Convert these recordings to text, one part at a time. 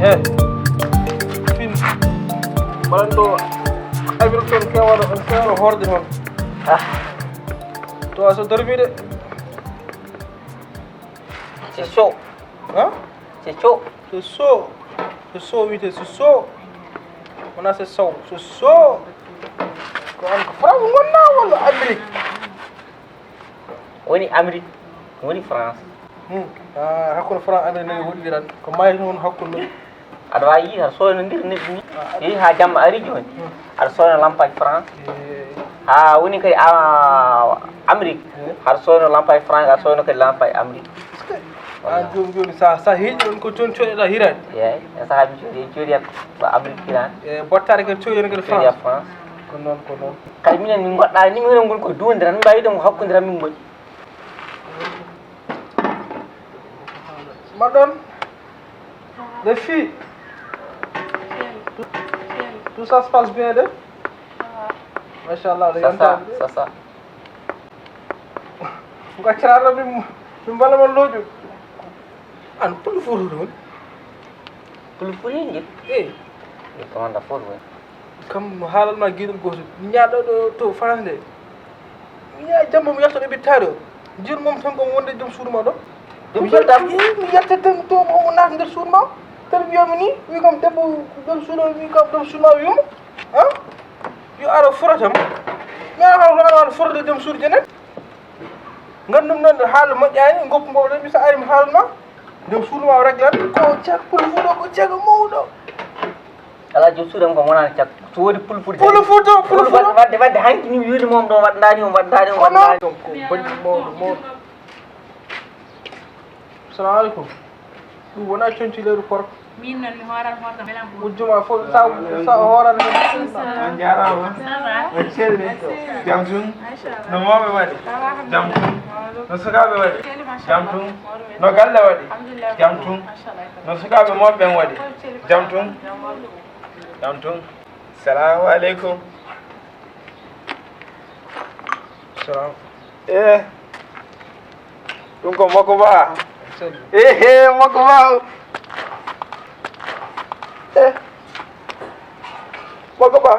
Eh, fin. Balanto Hamilton kewano horde hon. To aso dormide. C'est chaud. Hein? C'est chaud. C'est chaud. C'est chaud, oui, c'est chaud. On a c'est chaud. C'est chaud. Ko an ko France wonna wala Amérique. Woni Amérique, woni France. Hakkude France Amérique nani woɗɗiran ko mayi noon hakkude Aɗa wawi yiide aɗa soynodiri neɗɗo ni. Yehi ha jamma ari joni. Aɗa soyna lampagne France. Ha woni kadi Amérique. Aɗa soyno lampagne France, aɗa soyno kadi lampagne Amérique. an joni sa hiiɗi ɗon ko joni coɗɗeɗa hirani Yeyi, e sahaji jooɗiyat ko Amérique hirani. e bottare kadi coɗɗen kadi Jooɗiyat France France. ko noon ko noon Kadi minen min goɗɗa ni minen goni koye duwodiran min mbawi ɗum ko hakkudiran min goni. maɗon les filles tout ça se passe bien de machallah ɗo yantaɓe de Ça. gaccirano min mbalama looƴu an pullo fototo woni Pulpuli ngel. eyi Ko wonda fof woni. kam haalanma guiɗol goto ñaaɗo ɗo to France nde mi yaa jamma mi yalto ɗo ɓittade o joni moom tan komi wonde joom suudu ma ɗo Ɗum yaltam. mi yalta tan to omo naata nder suudu ma tan wiyami ni wi kam debbo joom suudu o wi kam joom suudu ma wiyuma yo ara furatam mi aɗa furode joom suudu jenen gandum noon haala moƴƴani goppu ngo ɗo mi so ari mi haalma joom suudu ma o réglan ko cag pullo fuuɗo ko caga mawɗo Ala joom suudam kam wonani cak. So wodi pulpuli. pullo fuuto pullo fuuto wadde hanki ni wiide mom ɗo waɗɗani on waɗɗani on kono waɗɗani. ko baɗɗi mawɗo salamu aleykum ɗum wona contileeru korka min noon mi horan horta belam ɓuuri wujjuma fof sa hoorani On jarama. On celli. Jam tun. No mawɓe waɗi. Jam tun. No sukaɓe waɗi. Jam tun. No galle waɗi. Jam tun. No sukaɓe moɓɓen waɗi. Jam tun. Jam tun. Salamu aleykum. salam Ɗum ko makko ba. selli makko ba. Makko ba.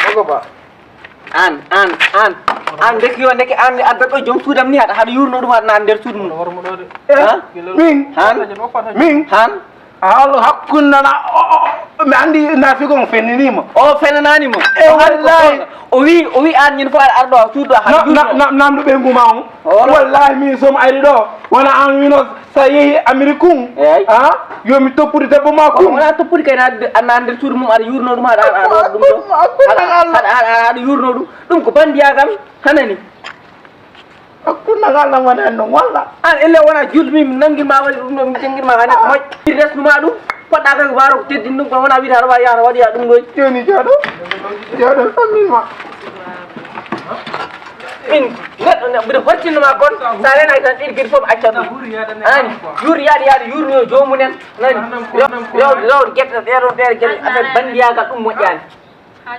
Makko ba. An ndeki yo ndeki an adda ɗo joom suudam ni haɗa yurno ɗum haɗa nan nder suudu mum. hormo ɗo de Min. Min. Han Haalo hakkundana mi andi naafigo mo fenninima. o fenananimo. Wallahi. O wi an ñin fof aɗa arɗo suudu haɗa yurno. namdu ɓe nguma on wallahi min somi ari ɗo wona an wino sa yeehi Amérique kum Eyi. yomi toppude debbo ma kum wona toppudi kay anna nder suudu mum aɗa yurno ɗum haɗa waɗa ɗum ɗo haɗa yurno ɗum ko bandiyagam hanani. hakkunde Allah wona en ɗon walla An elle wona julmi mi nanguirma waɗi ɗum ɗo mi jangguirma hane moƴƴi resnuma ɗum poɗɗa kay ko waro ko teddini ɗum kono wona wiide haɗa wawi yahata waɗoya ɗum ɗoy. joni jooɗo famminma min neɗɗo mbiɗa hortinnoma kon sa renaki tan ɗiɗi gueɗi foof accat ɗum anani yuuri yaade yurnoyo jomumen nani rewde guette ɗeɗon ɗeɗe gueɗe affaire bandiyagal ɗum moƴƴani.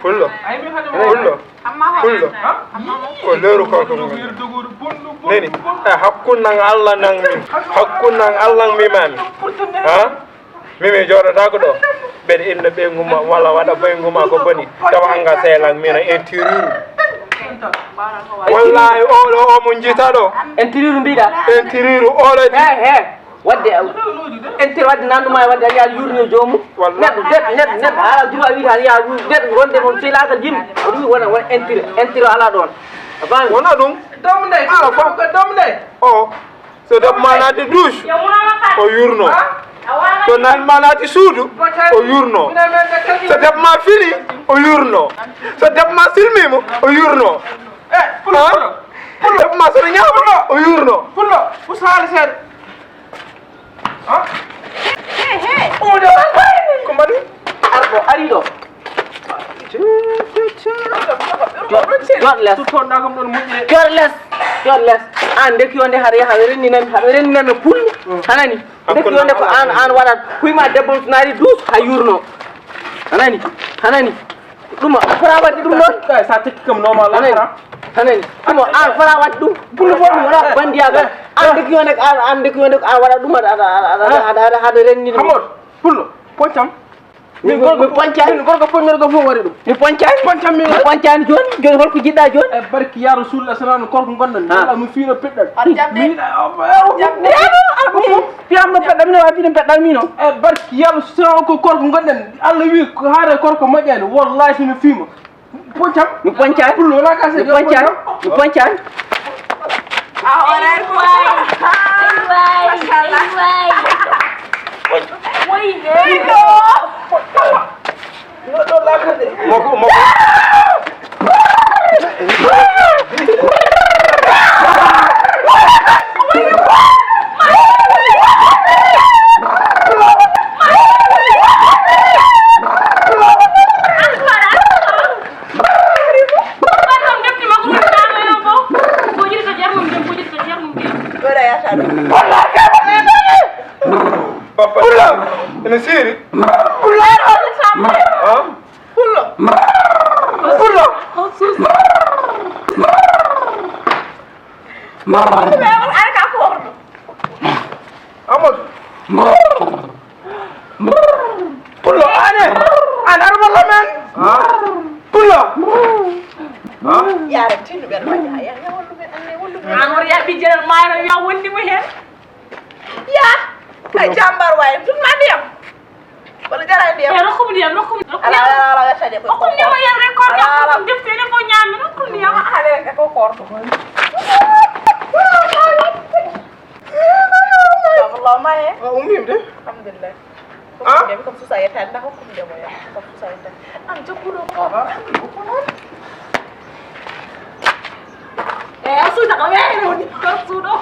pullo ko leeru korko mum neni hakkunnan Allah nan min hakkunnan Allah mimami mimi jooɗotako ɗo ɓeɗe inno ɓe nguma walla waɗa ɓoye nguma ko boni tawa anga seelan mina intérieur wallahi oɗo omo jiita ɗo intérieur mbiɗa intérieur oɗo he wadde intérieur wadde nanduma e wadde aɗa yurno jomum neɗɗo ala droit wiide aɗa yaa neɗɗo wonde moom sehlagal yimɓe oɗum wi wona intérieur ala ɗon wona ɗum domde domde o so debbo ma naati douche o yurno so nani ma naati suudu o yurno so debbo ma fili o yurno so debbo ma silmima o yurno debbo ma sono ñaama o yurno pullo ushaali seeɗa ko mbaɗi arɗo ari ɗo jot less tuttoɗa kam ɗon moƴƴi jot less an ndeki yonde haɗa yaha haɓe renninanmi pullo hanani ndeki yonde ko an waɗat kuyma debbo so naari douce ha yurno hanani ɗum fota wadde ɗum ɗon sa tekki kam normal hanani Hanen amo an fara waddu pullo fo dum wala bandiyaga an de kiyo nak an wala dum ada renni hamod pullo poncam mi gorko ponnere go fo wari dum mi poncam mi poncani joni holko jidda joni e barki ya rasulullah sallallahu alaihi wasallam korko gondon wala mi fiino peddal mi fiamno peddal mi wafi dem peddal mi no e barki ya rasulullah ko korko gondon Allah wi ko haare korko majjani wallahi simi fiimo poncam mi poncani pullo wala ka se mi poncani Ahora Ini siri. Pulo ane. Anar malaman. Pulo. Ya rek tinu ben wanya ya wallu ben anne wallu ben Angor ya bi jël mayro ya wondi mo hen. ya ay jambar way dum ma dem wala jara dem Rokum diam ala ya sade ko Rokum diam ya record ya ko def tele fo ñami rokum diam ale ko korto Allah maye umim de alhamdulillah ko comme ça ya tan ndax ko dem ya comme ça ya tan am jokkudo ko Sudah kau ya, ini kau sudah.